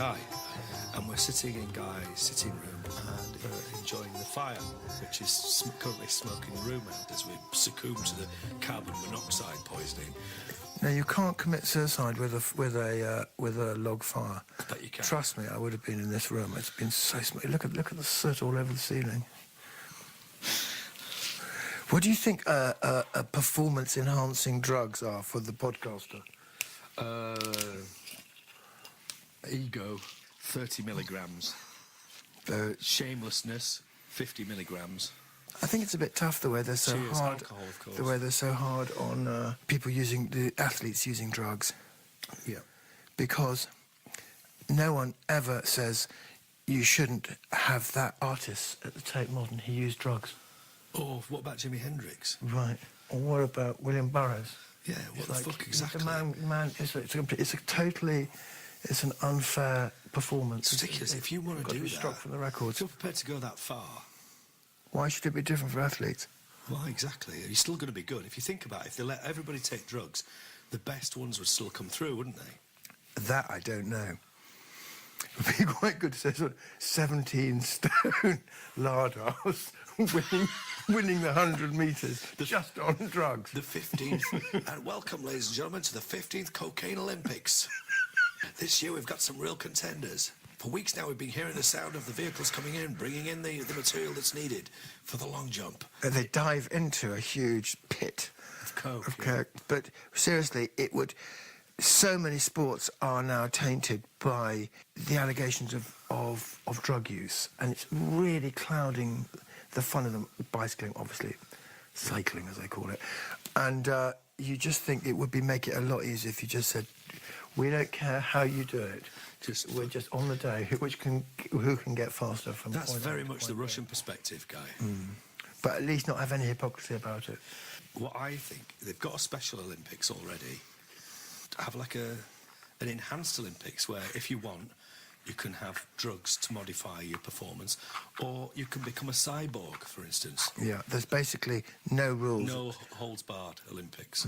Guy, and we're sitting in Guy's sitting room and enjoying the fire, which is currently smoking the room out as we succumb to the carbon monoxide poisoning. Now, you can't commit suicide with a log fire. But you can. Trust me, I would have been in this room. It's been so smooth. Look at the soot all over the ceiling. What do you think performance-enhancing drugs are for the podcaster? Ego, 30 milligrams. Shamelessness, 50 milligrams. I think it's a bit tough the way they're so Cheers, hard. alcohol, of course. The way they're so hard on the athletes using drugs. Yeah. Because no one ever says you shouldn't have that artist at the Tate Modern. He used drugs. Or what about Jimi Hendrix? Right. Or what about William Burroughs? Yeah, what the fuck exactly? It's an unfair performance. It's ridiculous. If you want to do that, struck from the records. If you're prepared to go that far, why should it be different for athletes? well, exactly. You're still going to be good. If you think about it, if they let everybody take drugs, the best ones would still come through, wouldn't they? That I don't know. It would be quite good to say sort of 17-stone Lardos winning the 100 metres just on drugs. The 15th. And welcome, ladies and gentlemen, to the 15th Cocaine Olympics. This year we've got some real contenders. For weeks now we've been hearing the sound of the vehicles coming in, bringing in the material that's needed for the long jump. They dive into a huge pit Of coke. of coke. But seriously, it would... So many sports are now tainted by the allegations of drug use, and it's really clouding the fun of them. Bicycling, obviously, cycling as they call it, and you just think it would make it a lot easier if you just said, we don't care how you do it, we're just on the day who can get faster from. That's point very A to much the point B. Russian perspective, Guy. But at least not have any hypocrisy about it. What I think, they've got a Special Olympics already. Have like an enhanced Olympics where if you want, you can have drugs to modify your performance, or you can become a cyborg, for instance. Yeah, there's basically no rules. No holds barred Olympics.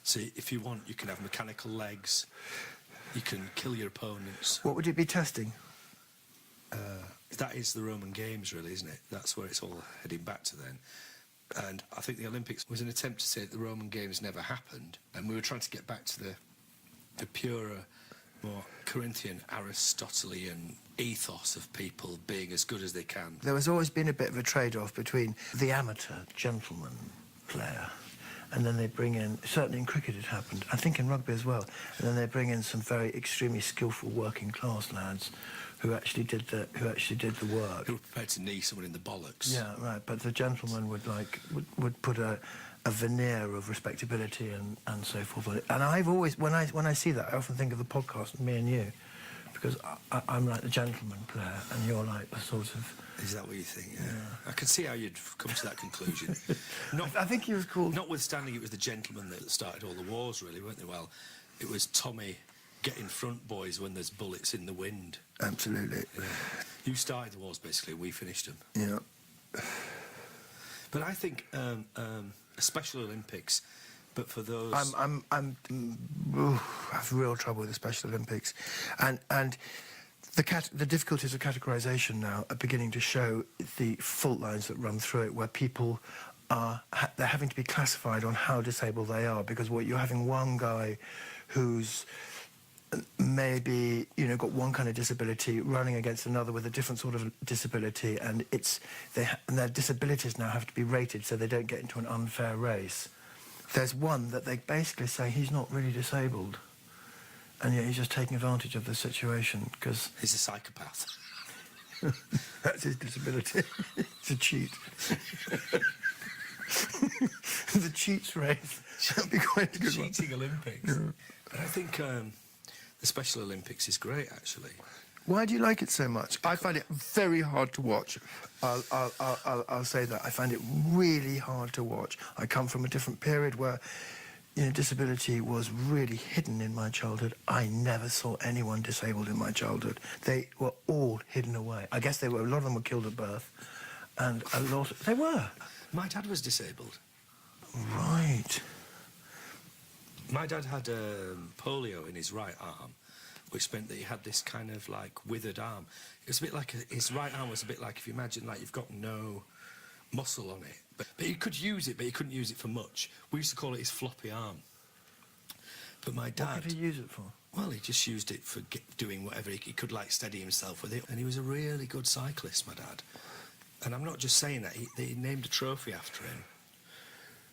So if you want, you can have mechanical legs, you can kill your opponents. What would it be testing? That is the Roman Games, really, isn't it? That's where it's all heading back to then. And I think the Olympics was an attempt to say that the Roman Games never happened, and we were trying to get back to the purer, more Corinthian, Aristotelian ethos of people being as good as they can. There has always been a bit of a trade-off between the amateur gentleman player, and then they bring in, certainly in cricket it happened, I think in rugby as well, and then they bring in some very extremely skillful working class lads who actually did the work. Who were prepared to knee someone in the bollocks. Yeah, right. But the gentleman would put a veneer of respectability and so forth on it. And I've always, when I see that, I often think of the podcast, me and you, because I'm like the gentleman player, and you're like the sort of. Is that what you think? Yeah. I can see how you'd come to that conclusion. I think he was called. Notwithstanding, it was the gentlemen that started all the wars, really, weren't they? Well, it was Tommy. Get in front, boys, when there's bullets in the wind. Absolutely. Yeah. You started the wars, basically. We finished them. Yeah. But I think a Special Olympics, but for those... I have real trouble with the Special Olympics. And the difficulties of categorisation now are beginning to show the fault lines that run through it, where people they're having to be classified on how disabled they are, because you're having one guy who's maybe got one kind of disability running against another with a different sort of disability, and their disabilities now have to be rated so they don't get into an unfair race. There's one that they basically say he's not really disabled, and yet he's just taking advantage of the situation because he's a psychopath. That's his disability. It's a cheat. The cheats race. That'd be quite a good one. Cheating Olympics. Yeah. But I think the Special Olympics is great, actually. Why do you like it so much? I find it very hard to watch. I'll say that. I find it really hard to watch. I come from a different period where, disability was really hidden in my childhood. I never saw anyone disabled in my childhood. They were all hidden away. I guess a lot of them were killed at birth, and they were. My dad was disabled. Right. My dad had polio in his right arm, which meant that he had this kind of like withered arm. It was a bit like his right arm was a bit like, if you imagine like you've got no muscle on it, but he could use it, but he couldn't use it for much. We used to call it his floppy arm. But my dad... What could he use it for? Well, he just used it for doing whatever he could, like steady himself with it. And he was a really good cyclist, my dad. And I'm not just saying that. They named a trophy after him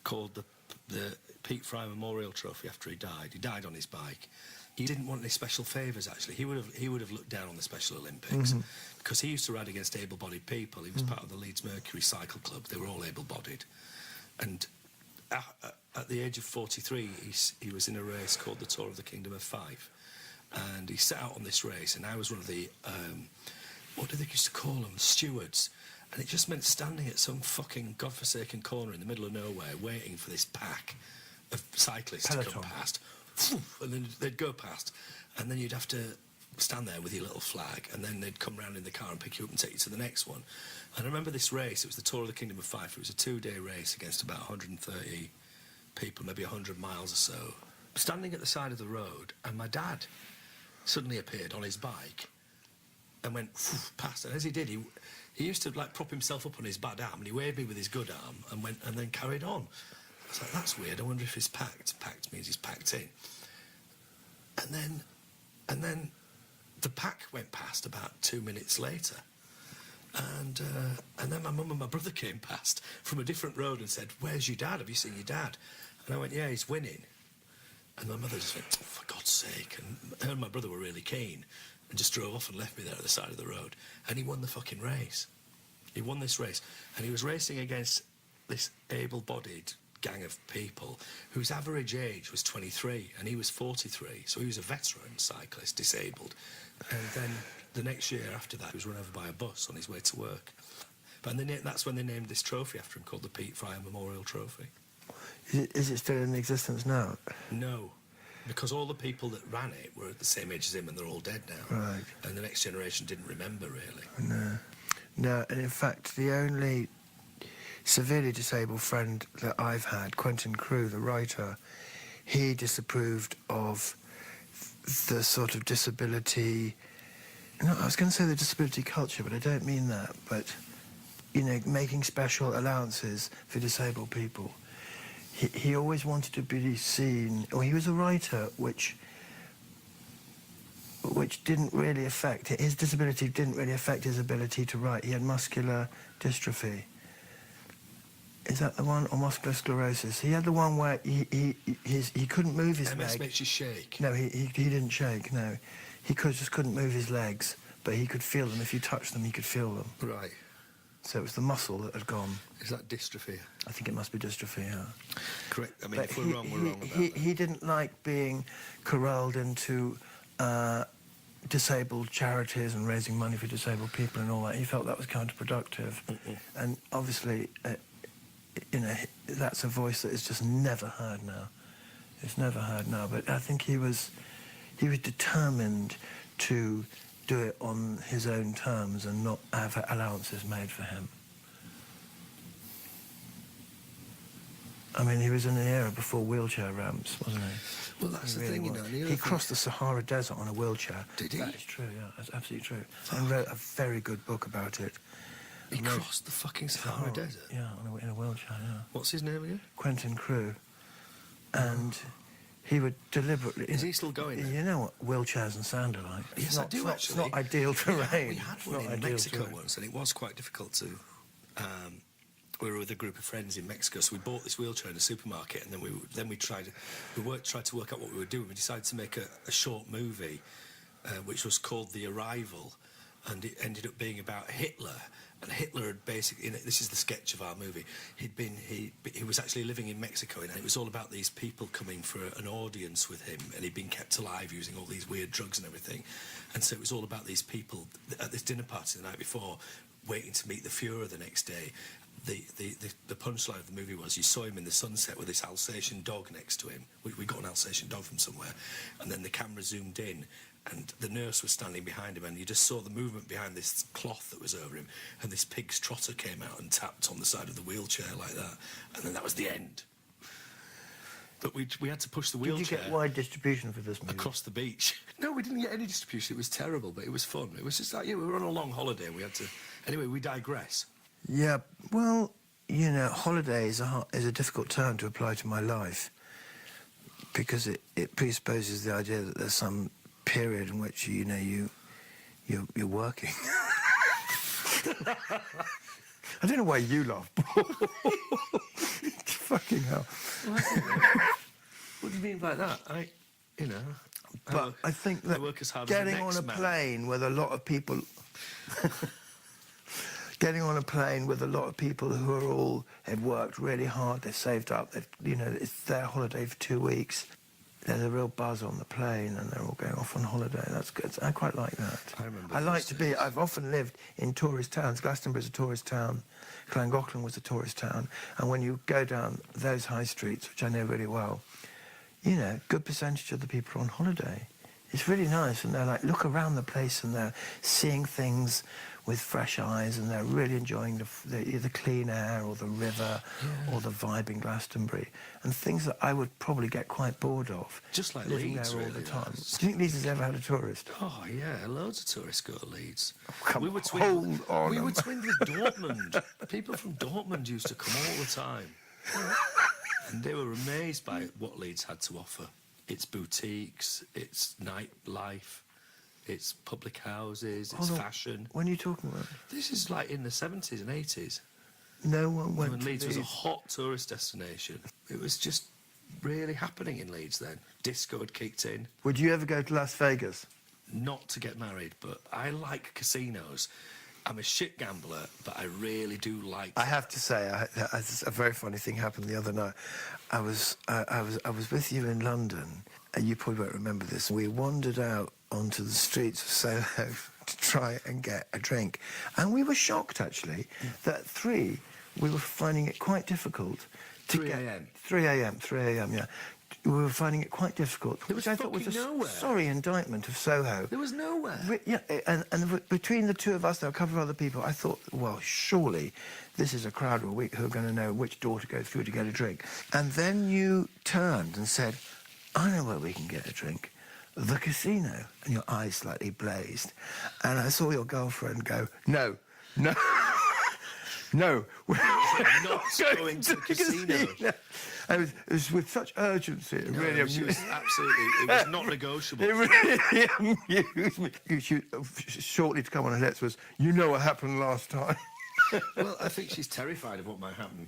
called the Pete Fry Memorial Trophy after he died. He died on his bike. He didn't want any special favours, actually. He would have looked down on the Special Olympics because he used to ride against able-bodied people. He was part of the Leeds Mercury Cycle Club. They were all able-bodied. And at the age of 43, he was in a race called the Tour of the Kingdom of Fife. And he set out on this race, and I was one of the, what do they used to call them, stewards. And it just meant standing at some fucking godforsaken corner in the middle of nowhere waiting for this pack of cyclists to come past. And then they'd go past, and then you'd have to stand there with your little flag, and then they'd come round in the car and pick you up and take you to the next one. And I remember this race, it was the Tour of the Kingdom of Fife. It was a 2-day race against about 130 people, maybe 100 miles or so. Standing at the side of the road, and my dad suddenly appeared on his bike and went past. And as he did, he used to like prop himself up on his bad arm, and he waved me with his good arm and went and then carried on. I was like, that's weird. I wonder if he's packed. Packed means he's packed in. And then the pack went past about 2 minutes later. And then my mum and my brother came past from a different road and said, "Where's your dad? Have you seen your dad?" And I went, "Yeah, he's winning." And my mother just went, "Oh, for God's sake." And her and my brother were really keen and just drove off and left me there at the side of the road. And he won the fucking race. He won this race. And he was racing against this able-bodied gang of people whose average age was 23, and he was 43. So he was a veteran cyclist, disabled. And then the next year after that, he was run over by a bus on his way to work. But that's when they named this trophy after him, called the Pete Fry Memorial Trophy. Is it still in existence now? No, because all the people that ran it were at the same age as him, and they're all dead now. Right. And the next generation didn't remember, really. No, and in fact, the only severely disabled friend that I've had, Quentin Crewe, the writer, he disapproved of the sort of disability... No, I was going to say the disability culture, but I don't mean that. But, you know, making special allowances for disabled people. He always wanted to be seen... Or he was a writer which didn't really affect... His disability didn't really affect his ability to write. He had muscular dystrophy. Is that the one? Or muscular sclerosis? He had the one where he couldn't move his MS leg. makes you shake. No, he didn't shake, no. He just couldn't move his legs, but he could feel them. If you touched them, he could feel them. Right. So it was the muscle that had gone. Is that dystrophy? I think it must be dystrophy, yeah. Correct. I mean, But if we're wrong, we're wrong about that. He didn't like being corralled into disabled charities and raising money for disabled people and all that. He felt that was counterproductive. And obviously, you know, that's a voice that is just never heard now. It's never heard now. But I think he was determined to do it on his own terms and not have allowances made for him. I mean, he was in an era before wheelchair ramps, wasn't he? Well, that's He the really thing, was. you know. And the He other crossed the Sahara Desert on a wheelchair. Did he? That is true, yeah. That's absolutely true. And wrote a very good book about it. He crossed the fucking Sahara Desert? Yeah, in a wheelchair, yeah. What's his name again? Quentin Crewe. And he would deliberately... Is he still going there? You know what wheelchairs and sand are like? Yes, I do, actually. It's not ideal terrain. We had one in Mexico once, and it was quite difficult to... we were with a group of friends in Mexico, so we bought this wheelchair in a supermarket, and then we tried to work out what we were doing. We decided to make a short movie, which was called The Arrival, and it ended up being about Hitler. And Hitler had basically, this is the sketch of our movie, he was actually living in Mexico, and it was all about these people coming for an audience with him, and he'd been kept alive using all these weird drugs and everything. And so it was all about these people at this dinner party the night before, waiting to meet the Fuhrer the next day. The punchline of the movie was you saw him in the sunset with this Alsatian dog next to him. We got an Alsatian dog from somewhere, and then the camera zoomed in, and the nurse was standing behind him, and you just saw the movement behind this cloth that was over him, and this pig's trotter came out and tapped on the side of the wheelchair like that, and then that was the end. But we had to push the Did you wheelchair get wide distribution for this movie? across the beach. No, we didn't get any distribution. It was terrible, but it was fun. It was just like, yeah, we were on a long holiday and we had to... Anyway, we digress. Yeah, well, you know, holiday is a difficult term to apply to my life because it presupposes the idea that there's some period in which, you know, you're working. I don't know why you laugh. Fucking hell. What do you mean by that? You know... But I think that work as hard as the getting on next a man. plane with a lot of people... Getting on a plane with a lot of people who are all... They've worked really hard, they've saved up, you know, it's their holiday for 2 weeks. There's a real buzz on the plane and they're all going off on holiday. That's good. I quite like that. I remember I like those to be... I've often lived in tourist towns. Glastonbury's a tourist town. Llangollen was a tourist town. And when you go down those high streets, which I know really well, you know, good percentage of the people are on holiday. It's really nice, and they're like, look around the place and they're seeing things with fresh eyes and they're really enjoying the clean air or the river or the vibe in Glastonbury and things that I would probably get quite bored of. Just like living Leeds, there all really, the time. that's- Do you think Leeds has ever had a tourist? Oh, yeah, loads of tourists go to Leeds. come we were on, twinned, hold on we a were minute. twinned with Dortmund. People from Dortmund used to come all the time. And they were amazed by what Leeds had to offer. Its boutiques, its nightlife, its public houses, its Hold on. fashion. When are you talking about? This is like in the 70s and 80s. No one went When to Leeds was a Leeds. hot tourist destination. It was just really happening in Leeds then. Disco had kicked in. Would you ever go to Las Vegas? Not to get married, but I like casinos. I'm a shit gambler, but I really do like... I have to say, a very funny thing happened the other night. I was with you in London, and you probably won't remember this. We wandered out onto the streets of Soho to try and get a drink, and we were shocked actually that at 3 we were finding it quite difficult to 3 get... a.m. 3 a.m., yeah. We were finding it quite difficult, There was which I thought was a fucking nowhere. sorry indictment of Soho. There was nowhere. Yeah, and between the two of us, there were a couple of other people. I thought, well, surely this is a crowd who are going to know which door to go through to get a drink. And then you turned and said, I know where we can get a drink. The casino. And your eyes slightly blazed. And I saw your girlfriend go, no, no, no. We're not going to the casino. And it was with such urgency. It No, really she amused was absolutely... It was not negotiable. It really amused me. Shortly to come on her lips was, you know what happened last time. Well, I think she's terrified of what might happen.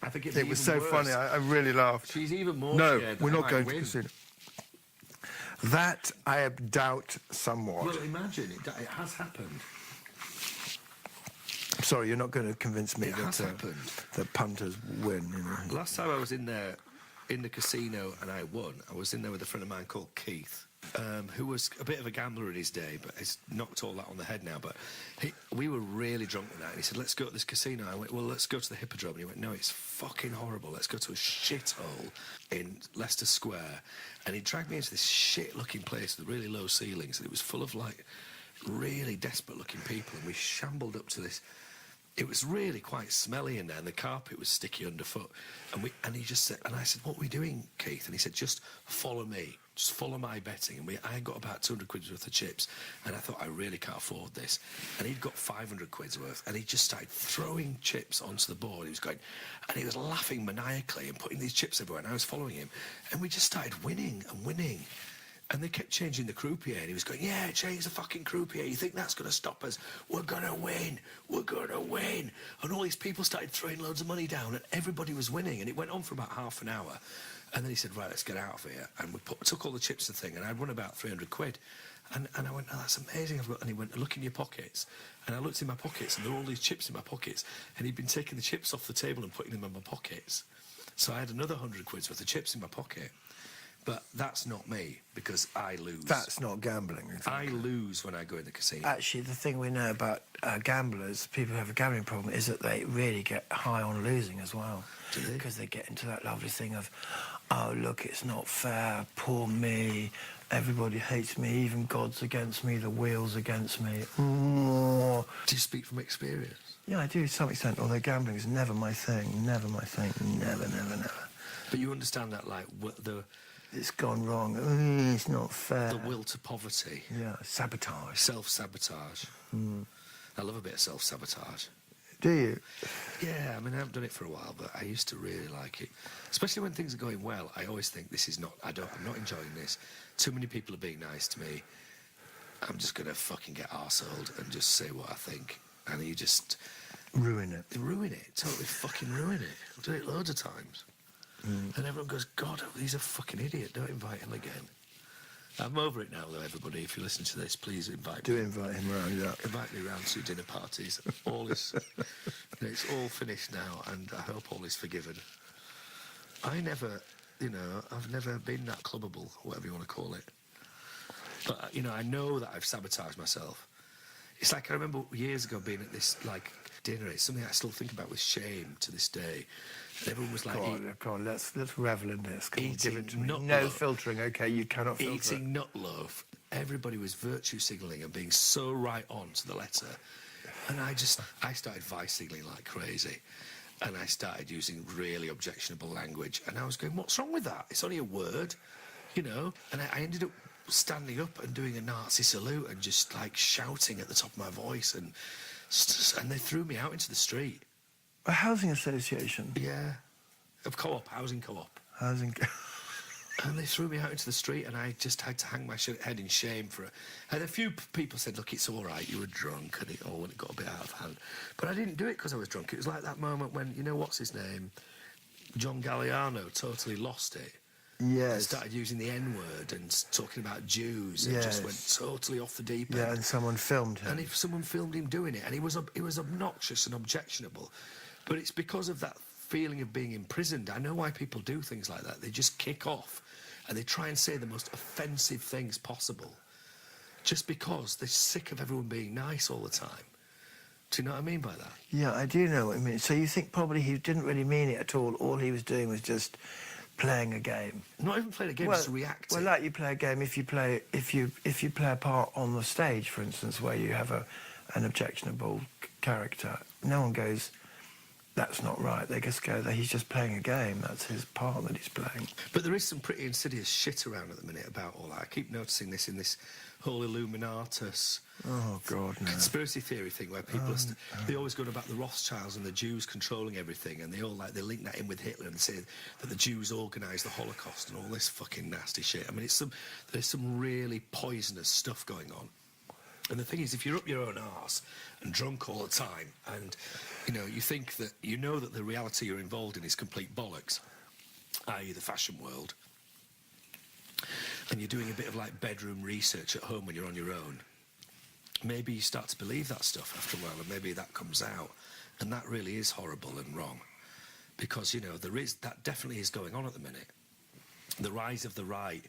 I think It was so funny. I really laughed. She's even more No, scared that we're I not might going to win. casino. That I doubt somewhat. Well, imagine, it has happened. Sorry, you're not going to convince me It has happened. that punters win. You know. Last time I was in there, in the casino, and I won, I was in there with a friend of mine called Keith, who was a bit of a gambler in his day, but he's knocked all that on the head now. But we were really drunk that night, and he said, let's go to this casino. I went, well, let's go to the Hippodrome. And he went, no, it's fucking horrible. Let's go to a shithole in Leicester Square. And he dragged me into this shit-looking place with really low ceilings, and it was full of, like, really desperate-looking people, and we shambled up to this... It was really quite smelly in there, and the carpet was sticky underfoot. And he just said, and I said, what are we doing, Keith? And he said, just follow me. Just follow my betting. And I got about 200 quid worth of chips, and I thought, I really can't afford this. And he'd got 500 quid's worth, and he just started throwing chips onto the board. He was going, and he was laughing maniacally and putting these chips everywhere, and I was following him. And we just started winning and winning. And they kept changing the croupier, and he was going, yeah, change the fucking croupier. You think that's going to stop us? We're going to win. We're going to win. And all these people started throwing loads of money down, and everybody was winning. And it went on for about half an hour. And then he said, right, let's get out of here. And we took all the chips and thing, and I'd won about 300 quid. And I went, oh, that's amazing. And he went, look in your pockets. And I looked in my pockets, and there were all these chips in my pockets. And he'd been taking the chips off the table and putting them in my pockets. So I had another 100 quid's worth of chips in my pocket. But that's not me, because I lose. That's not gambling. I lose when I go in the casino. Actually, the thing we know about gamblers, people who have a gambling problem, is that they really get high on losing as well. Do they? Because they get into that lovely thing of, oh, look, it's not fair, poor me, everybody hates me, even God's against me, the wheel's against me. Oh. Do you speak from experience? Yeah, I do to some extent, although gambling is never my thing, never my thing, never, never, never. But you understand that, like, It's gone wrong. It's not fair. the will to poverty, Yeah, sabotage. self-sabotage. I love a bit of self-sabotage. Do you? Yeah, I mean, I haven't done it for a while, but I used to really like it. Especially when things are going well, I always think this is not, I'm not enjoying this. Too many people are being nice to me. I'm just going to fucking get arseholed and just say what I think. And you just... Ruin it. Ruin it. Totally fucking ruin it. I've done it loads of times. And everyone goes, God, he's a fucking idiot. Don't invite him again. I'm over it now, though, everybody. If you listen to this, please invite Do me. invite him round, yeah. Invite me round to dinner parties. All is... it's all finished now, and I hope all is forgiven. I never, I've never been that clubbable, whatever you want to call it. But, I know that I've sabotaged myself. It's like I remember years ago being at this, like, dinner. It's something I still think about with shame to this day. And everyone was like... Come on, let's revel in this. Come on, give it to me. nut No loaf. filtering, OK? You cannot filter it. Eating nut loaf. Everybody was virtue signalling and being so right on to the letter. And I started vice signalling like crazy. And I started using really objectionable language. And I was going, what's wrong with that? It's only a word, And I ended up standing up and doing a Nazi salute and just, like, shouting at the top of my voice. And they threw me out into the street. A housing association? Yeah. Of co-op, housing co-op. Housing... And they threw me out into the street, and I just had to hang my head in shame for it. And a few people said, look, it's all right, you were drunk, and it got a bit out of hand. But I didn't do it because I was drunk. It was like that moment when, what's his name? John Galliano totally lost it. Yes. And started using the N-word and talking about Jews, and just went totally off the deep end. Yeah, and someone filmed him. And if someone filmed him doing it, and he was obnoxious and objectionable. But it's because of that feeling of being imprisoned. I know why people do things like that. They just kick off and they try and say the most offensive things possible just because they're sick of everyone being nice all the time. Do you know what I mean by that? Yeah, I do know what you mean. So you think probably he didn't really mean it at all. All he was doing was just playing a game. Not even playing a game, just reacting. Well, like you play a game if you play a part on the stage, for instance, where you have an objectionable character. No one goes, that's not right. They just go, he's just playing a game. That's his part that he's playing. But there is some pretty insidious shit around at the minute about all that. I keep noticing this in this whole Illuminatus conspiracy theory thing where people they always go on about the Rothschilds and the Jews controlling everything, and they link that in with Hitler and say that the Jews organised the Holocaust and all this fucking nasty shit. I mean, there's some really poisonous stuff going on. And the thing is, if you're up your own arse and drunk all the time, and you think that that the reality you're involved in is complete bollocks, i.e. the fashion world, and you're doing a bit of like bedroom research at home when you're on your own, maybe you start to believe that stuff after a while, and maybe that comes out, and that really is horrible and wrong, because that definitely is going on at the minute. The rise of the right.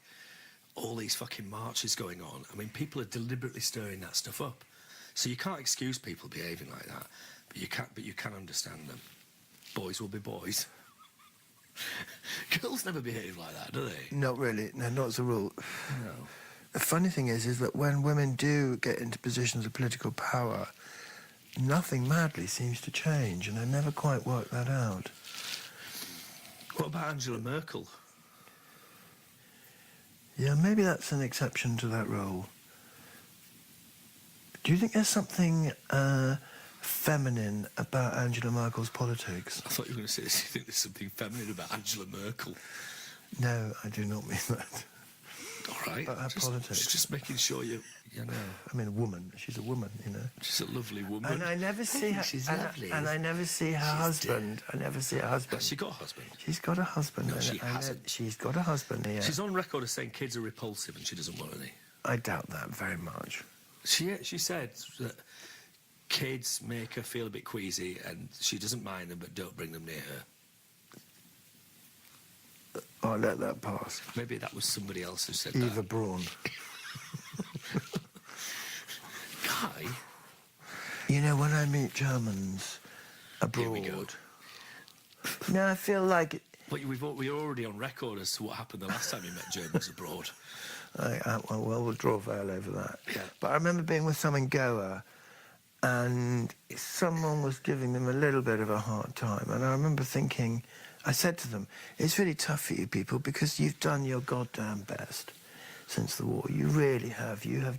All these fucking marches going on. I mean, people are deliberately stirring that stuff up. So you can't excuse people behaving like that, but you can understand them. Boys will be boys. Girls never behave like that, do they? Not really. No, not as a rule. No. The funny thing is that when women do get into positions of political power, nothing madly seems to change, and I never quite work that out. What about Angela Merkel? Yeah, maybe that's an exception to that rule. Do you think there's something feminine about Angela Merkel's politics? I thought you were going to say, do you think there's something feminine about Angela Merkel? No, I do not mean that. All right. About her politics. Just making sure you know. I mean, a woman. She's a woman, She's a lovely woman. And I never see her. She's lovely. And I never see her husband. I never see her husband. Has she got a husband? She's got a husband. No, she hasn't. She's got a husband, yeah. She's on record as saying kids are repulsive and she doesn't want any. I doubt that very much. She said that kids make her feel a bit queasy and she doesn't mind them, but don't bring them near her. I'll let that pass. Maybe that was somebody else who said Eva that. Braun. Guy? When I meet Germans abroad... Here we go. No, I feel like... But we're already on record as to what happened the last time you met Germans abroad. We'll draw a veil over that. Yeah. But I remember being with some in Goa, and someone was giving them a little bit of a hard time, and I remember thinking, I said to them, it's really tough for you people because you've done your goddamn best since the war. You really have. You have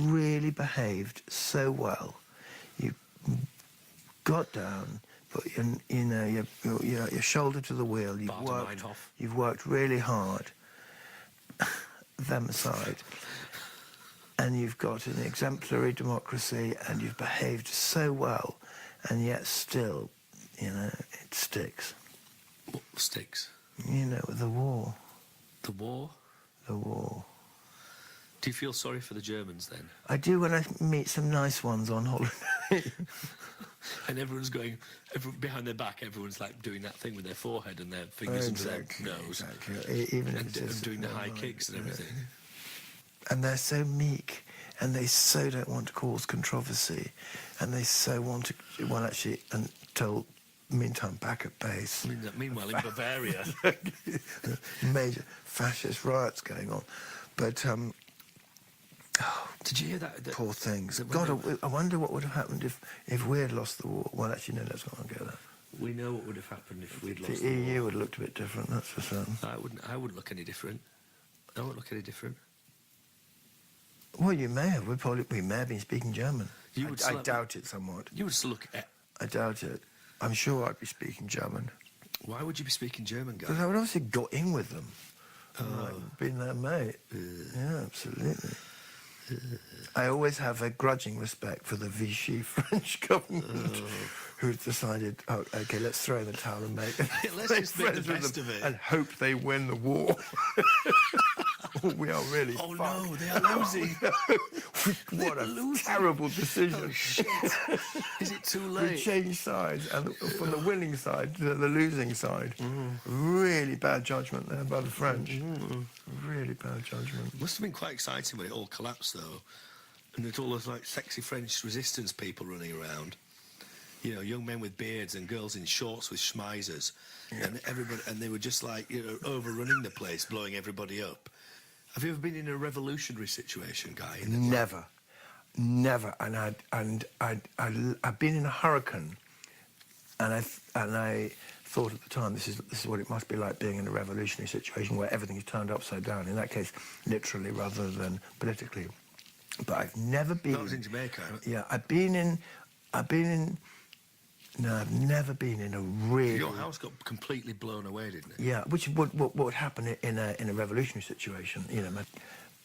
really behaved so well. You got down, put your shoulder to the wheel. You've worked really hard. Them aside. And you've got an exemplary democracy and you've behaved so well, and yet still, it sticks. What sticks? The war. The war? The war. Do you feel sorry for the Germans then? I do when I meet some nice ones on holiday. And everyone's behind their back, everyone's like doing that thing with their forehead and their fingers into their nose. Exactly. Even and doing the high kicks and everything. And they're so meek, and they so don't want to cause controversy, and they so want to, well, actually, until meantime, back at base. Meanwhile, in Bavaria. Major fascist riots going on. But, did you hear that? Poor things. God, I wonder what would have happened if we had lost the war. Well, actually, no, let's not go there. We know what would have happened if we'd lost the the war. EU would have looked a bit different, that's for certain. I wouldn't look any different. I wouldn't look any different. Well, you may have. We may have been speaking German. I doubt it somewhat. You would still look at... I doubt it. I'm sure I'd be speaking German. Why would you be speaking German, guy? Because I would obviously got in with them. Been their mate. Yeah, absolutely. I always have a grudging respect for the Vichy French government, who's decided, okay, let's throw in the towel and make let's just make the best of it and hope they win the war. We are really fucked. No, they are losing. What a terrible decision. Oh, shit. Is it too late? We changed sides, and from the winning side to the losing side. Really bad judgment there by the French. Really bad judgment. Must have been quite exciting when it all collapsed, though. And there's all those, like, sexy French resistance people running around. Young men with beards and girls in shorts with schmeizers. Yeah. And everybody, and they were just like, overrunning the place, blowing everybody up. Have you ever been in a revolutionary situation, Guy? Never. And I've been in a hurricane, and I thought at the time, this is what it must be like being in a revolutionary situation where everything is turned upside down. In that case, literally rather than politically. But I've never been. That was in Jamaica. Yeah, I've never been in a really... Your house got completely blown away, didn't it? Yeah, which what would happen in a revolutionary situation,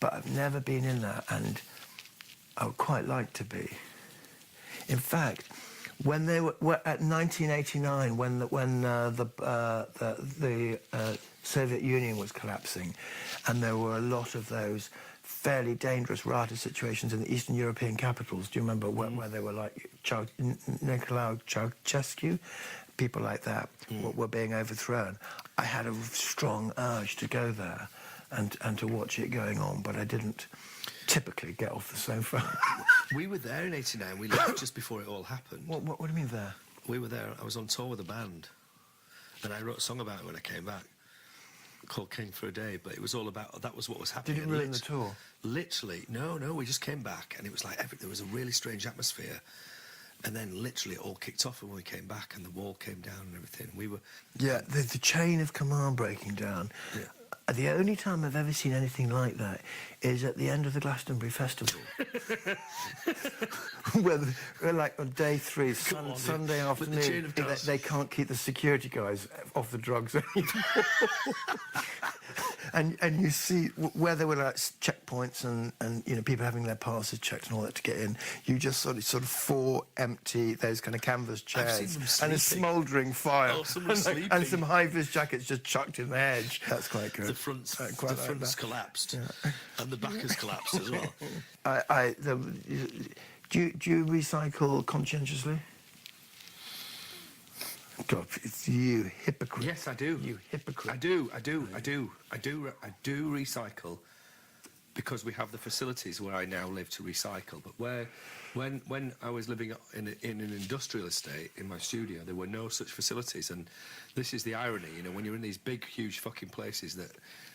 But I've never been in that, and I would quite like to be. In fact, when they were at 1989, when the Soviet Union was collapsing, and there were a lot of those fairly dangerous riotous situations in the Eastern European capitals. Do you remember where they were like Nicolae Ceausescu? People like that were being overthrown. I had a strong urge to go there and to watch it going on, but I didn't typically get off the sofa. We were there in '89. We left just before it all happened. What do you mean there? We were there. I was on tour with a band, and I wrote a song about it when I came back, called King for a Day, but it was all about, that was what was happening. Did it ruin the tour? Literally, no, we just came back, and it was like, there was a really strange atmosphere, and then literally it all kicked off when we came back, and the wall came down and everything. We were... Yeah, the chain of command breaking down. Yeah. The only time I've ever seen anything like that is at the end of the Glastonbury Festival. where like on day 3, Sunday afternoon, they can't keep the security guys off the drugs anymore. and you see where there were like checkpoints and people having their passes checked and all that to get in. You just sort of 4 empty those kind of canvas chairs and a smouldering fire and some high-vis jackets just chucked in the edge. That's quite good. The front's collapsed, and the back has collapsed as well. Do you recycle conscientiously? God, it's you hypocrite. Yes, I do. You hypocrite. I do recycle, because we have the facilities where I now live to recycle. But when I was living in an industrial estate in my studio, there were no such facilities. And this is the irony, when you're in these big, huge fucking places that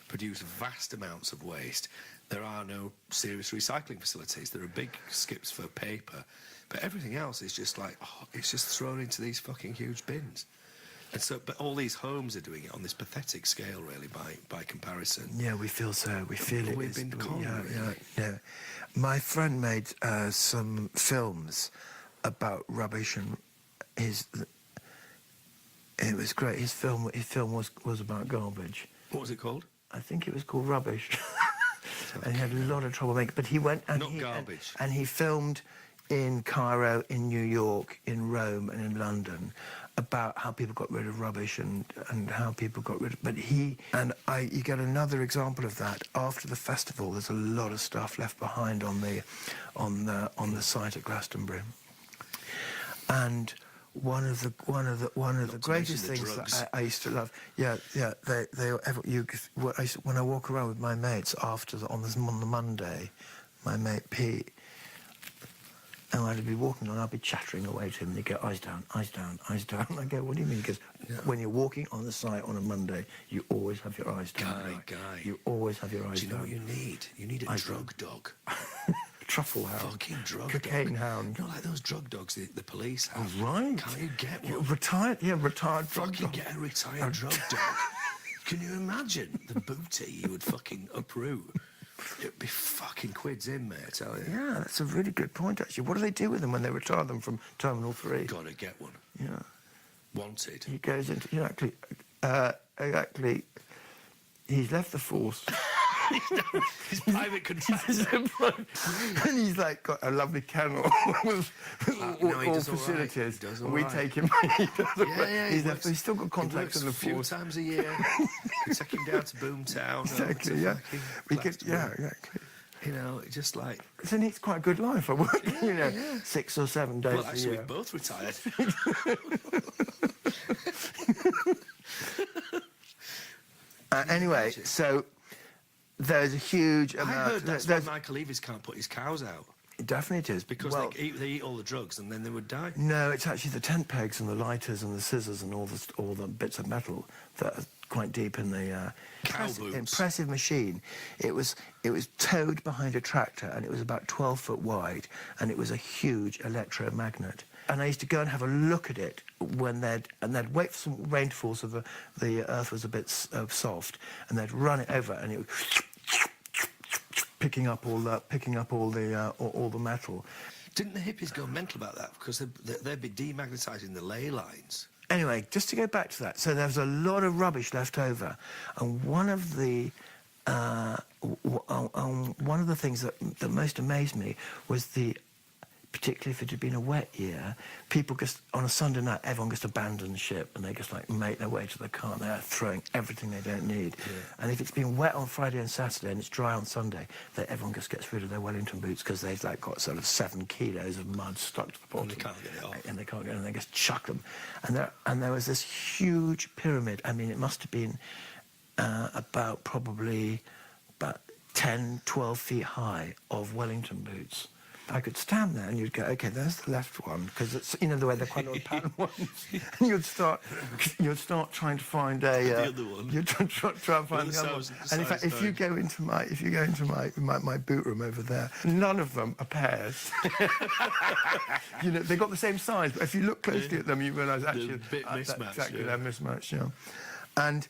produce vast amounts of waste, there are no serious recycling facilities. There are big skips for paper, but everything else is just like, it's just thrown into these fucking huge bins. And so, but all these homes are doing it on this pathetic scale, really, by comparison. Yeah, we feel so. We feel it. We've been conned, yeah, really. yeah. My friend made some films about rubbish, and it was great. His film was about garbage. What was it called? I think it was called Rubbish. And he had a lot of trouble making. But he went and Not garbage. And he filmed in Cairo, in New York, in Rome, and in London about how people got rid of rubbish and how people got rid of. But you get another example of that after the festival. There's a lot of stuff left behind on the site at Glastonbury, and one of the greatest things that I used to love. When I walk around with my mates on the Monday, my mate Pete, and I'd be walking and I'd be chattering away to him, and he'd go, eyes down, eyes down, eyes down. And I go, what do you mean? He goes, when you're walking on the site on a Monday, you always have your eyes down. Guy. You always have your eyes down. Do you know what you need? You need a drug dog. Truffle hound. Fucking drug Cocaine dog. hound. You know, like those drug dogs the police have. Oh, right. Can you get one? Retired drug Fucking dog. get a retired drug dog. Can you imagine the booty you would fucking uproot? It'd be fucking quids in, mate, I tell you. Yeah, that's a really good point, actually. What do they do with them when they retire them from Terminal 3? Gotta get one. Yeah. Wanted. He goes into... Exactly. He's left the force. He's private contractor. And he's like got a lovely kennel with all facilities. Does and we take him. He's still got contacts in the few force. times a year. We take him down to Boomtown. Exactly. Yeah. Exactly. You know, just like. Isn't it quite a good life? I work, 6 or 7 days well, actually, a year. we've both retired. Anyway, so there's a huge amount. I heard that's why Michael Eavis can't put his cows out. It definitely is. Because they eat all the drugs and then they would die. No, it's actually the tent pegs and the lighters and the scissors and all the bits of metal that are quite deep in the impressive machine. It was towed behind a tractor, and it was about 12 foot wide, and it was a huge electromagnet. And I used to go and have a look at it when they'd wait for some rain to fall so the earth was a bit soft, and they'd run it over, and it would picking up all the metal. Didn't the hippies go mental about that because they'd be demagnetising the ley lines? Anyway, just to go back to that, so there was a lot of rubbish left over, and one of the things that most amazed me was particularly if it had been a wet year, people just, on a Sunday night, everyone just abandons ship and they just make their way to the car and they're throwing everything they don't need. Yeah. And if it's been wet on Friday and Saturday and it's dry on Sunday, everyone just gets rid of their Wellington boots because they've got sort of 7 kilos of mud stuck to the bottom. And they can't get it off. And they can't get it, and they just chuck them. And there was this huge pyramid. I mean, it must have been probably about 10, 12 feet high of Wellington boots. I could stand there and you'd go, OK, there's the left one, because it's, the way they're quite old pattern ones. And you'd start trying to find the other one. You'd try and find the other one. And in fact, if you go into my boot room over there, none of them are pairs. They've got the same size, but if you look closely at them, you realise actually they're a bit mismatched. Exactly, they're mismatched. Yeah. And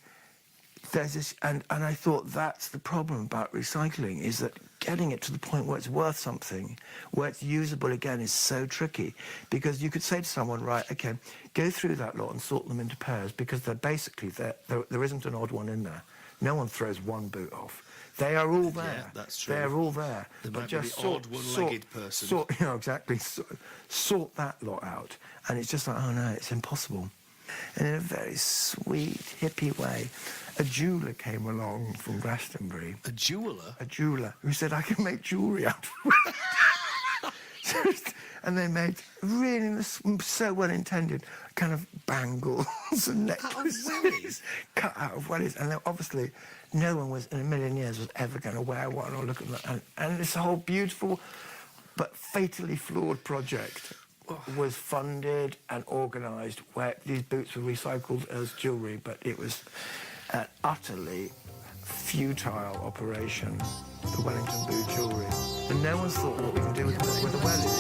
there's this, and I thought that's the problem about recycling, is that getting it to the point where it's worth something, where it's usable again, is so tricky. Because you could say to someone, right, OK, go through that lot and sort them into pairs, because they're basically, there isn't an odd one in there. No one throws one boot off. They are all there. Yeah, that's true. They're all there. There might be the odd one-legged person. Exactly. Sort that lot out. And it's just like, oh no, it's impossible. And in a very sweet, hippie way, a jeweller came along from Glastonbury. A jeweller? A jeweller, who said, I can make jewellery out of it. And they made really so well-intended kind of bangles and necklaces cut out of wellies. And obviously, no one was in a million years was ever going to wear one or look at that. And this whole beautiful but fatally flawed project was funded and organised, where these boots were recycled as jewellery, but it was an utterly futile operation, the Wellington boot jewellery. And no one's thought what we can do with the wellies.